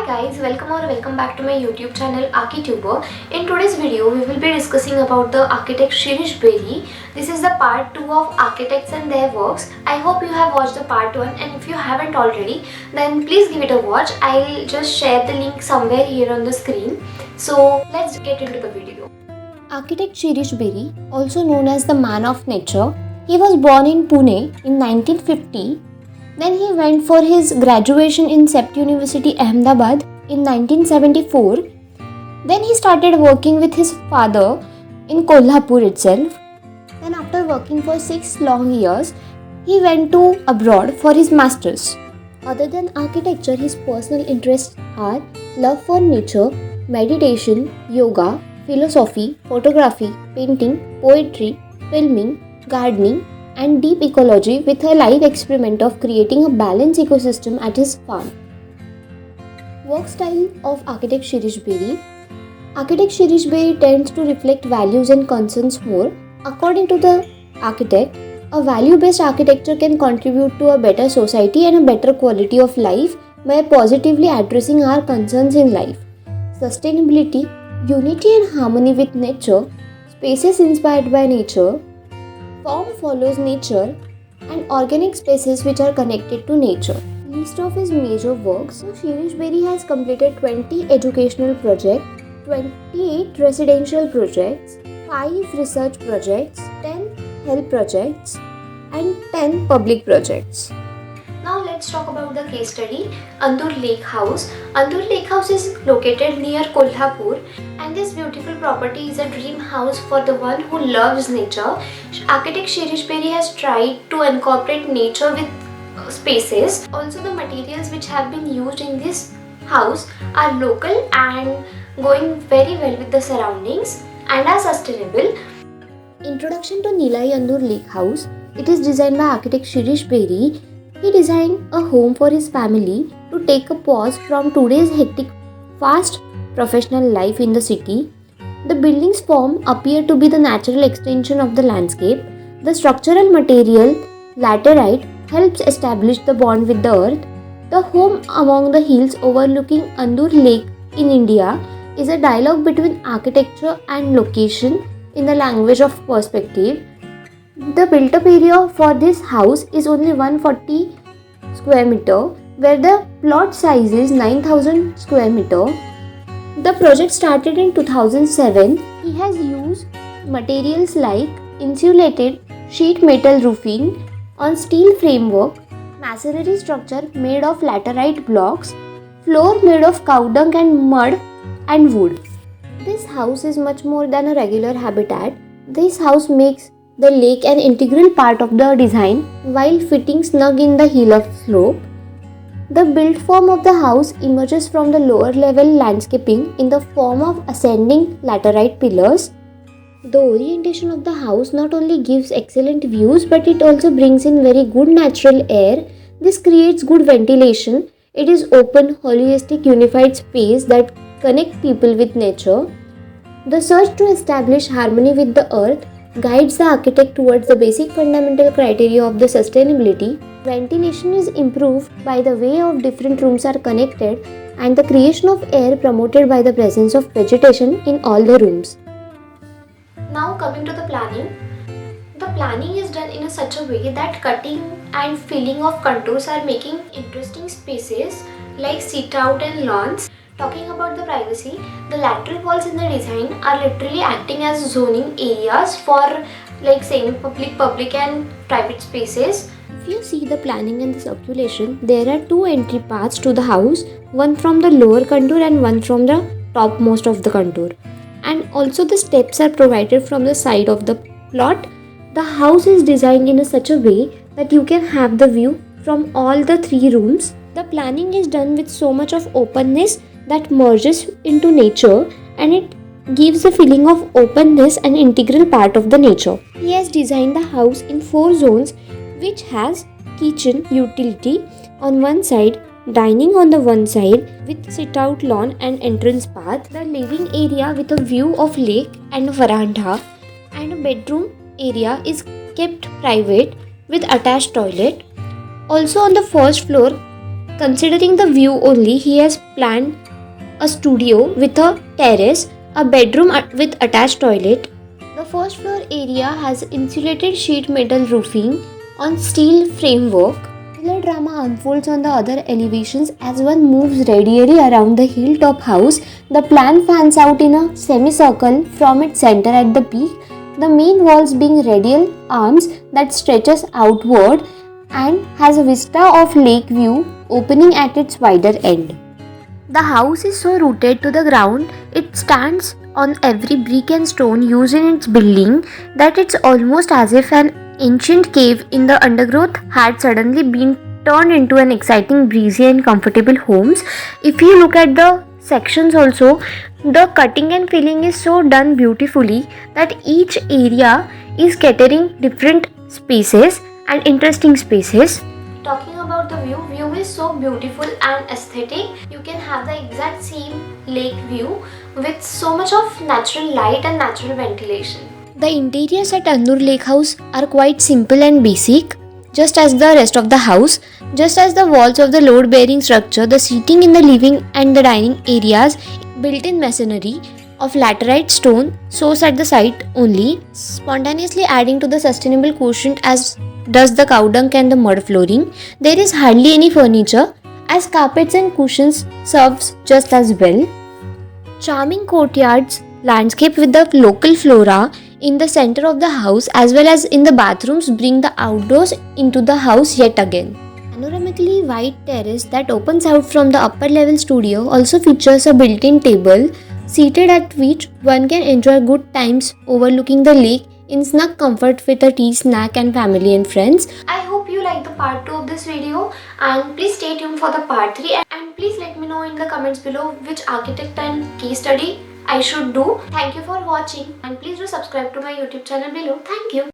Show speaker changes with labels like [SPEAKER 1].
[SPEAKER 1] Hi guys, welcome back to my YouTube channel ArchiTuber. In today's video, we will be discussing about the architect Shirish Beri. This is the part 2 of architects and their works. I hope you have watched the part 1, and if you haven't already, then please give it a watch. I'll just share the link somewhere here on the screen. So let's get into the video. Architect Shirish Beri, also known as the Man of Nature, he was born in Pune in 1950. Then he went for his graduation in CEPT University Ahmedabad in 1974. Then he started working with his father in Kolhapur itself. Then after working for 6 long years, he went to abroad for his masters. Other than architecture, his personal interests are love for nature, meditation, yoga, philosophy, photography, painting, poetry, filming, gardening, and deep ecology, with a live experiment of creating a balanced ecosystem at his farm. Work style of architect Shirish Beri. Architect Shirish Beri tends to reflect values and concerns more. According to the architect, a value-based architecture can contribute to a better society and a better quality of life by positively addressing our concerns in life. Sustainability, unity and harmony with nature, spaces inspired by nature, form follows nature, and organic spaces which are connected to nature. List of his major works. So Shirish Beri has completed 20 educational projects, 28 residential projects, 5 research projects, 10 health projects, and 10 public projects. Now let's talk about the case study, Andur Lake House. Andur Lake House is located near Kolhapur, and this beautiful property is a dream house for the one who loves nature. Architect Shirish Beri has tried to incorporate nature with spaces. Also, the materials which have been used in this house are local and going very well with the surroundings and are sustainable. Introduction to Nilai Andur Lake House. It is designed by architect Shirish Beri. He designed a home for his family to take a pause from today's hectic, fast professional life in the city. The building's form appear to be the natural extension of the landscape. The structural material, laterite, helps establish the bond with the earth. The home among the hills overlooking Andur Lake in India is a dialogue between architecture and location in the language of perspective. The built-up area for this house is only 140 square meter, where the plot size is 9,000 square meter. The project started in 2007. He has used materials like insulated sheet metal roofing on steel framework, masonry structure made of laterite blocks, floor made of cow dung and mud and wood. This house is much more than a regular habitat. This house makes the lake an integral part of the design while fitting snug in the hill of slope. The built form of the house emerges from the lower level landscaping in the form of ascending laterite pillars. The orientation of the house not only gives excellent views, but it also brings in very good natural air. This creates good ventilation. It is open, holistic, unified space that connects people with nature. The search to establish harmony with the earth guides the architect towards the basic fundamental criteria of the sustainability. Ventilation is improved by the way of different rooms are connected, and the creation of air promoted by the presence of vegetation in all the rooms. Now coming to the planning. The planning is done in such a way that cutting and filling of contours are making interesting spaces like sit out and lawns. Talking about the privacy, the lateral walls in the design are literally acting as zoning areas for like semi-public, public and private spaces. If you see the planning and the circulation, there are 2 entry paths to the house, one from the lower contour and one from the topmost of the contour. And also the steps are provided from the side of the plot. The house is designed in such a way that you can have the view from all the 3 rooms. The planning is done with so much of openness that merges into nature, and it gives a feeling of openness and integral part of the nature. He has designed the house in 4 zones, which has kitchen utility on one side, dining on the one side with sit out lawn and entrance path, the living area with a view of lake and veranda, and a bedroom area is kept private with attached toilet. Also on the first floor, Considering the view only, he has planned a studio with a terrace, a bedroom with attached toilet. The first floor area has insulated sheet metal roofing on steel framework. Villa drama unfolds on the other elevations as one moves radially around the hilltop house. The plan fans out in a semicircle from its center at the peak, the main walls being radial arms that stretches outward and has a vista of lake view opening at its wider end. The house is so rooted to the ground, it stands on every brick and stone used in its building that it's almost as if an ancient cave in the undergrowth had suddenly been turned into an exciting, breezy, and comfortable homes. If you look at the sections also, the cutting and filling is so done beautifully that each area is catering different spaces and interesting spaces. Talking about the view is so beautiful and aesthetic. You can have the exact same lake view with so much of natural light and natural ventilation. The interiors at Annur Lake House are quite simple and basic, just as the rest of the house. Just as the walls of the load-bearing structure, the seating in the living and the dining areas built in masonry of laterite stone sourced at the site only, spontaneously adding to the sustainable quotient as does the cow dung and the mud flooring. There is hardly any furniture as carpets and cushions serves just as well. Charming courtyards landscape with the local flora in the center of the house as well as in the bathrooms bring the outdoors into the house yet again. Panoramically wide terrace that opens out from the upper level studio also features a built-in table seated at which one can enjoy good times overlooking the lake in snug comfort with a tea, snack and family and friends. I hope you like the part 2 of this video and please stay tuned for the part 3 and please let me know in the comments below which architect and case study I should do. Thank you for watching and please do subscribe to my YouTube channel below. Thank you.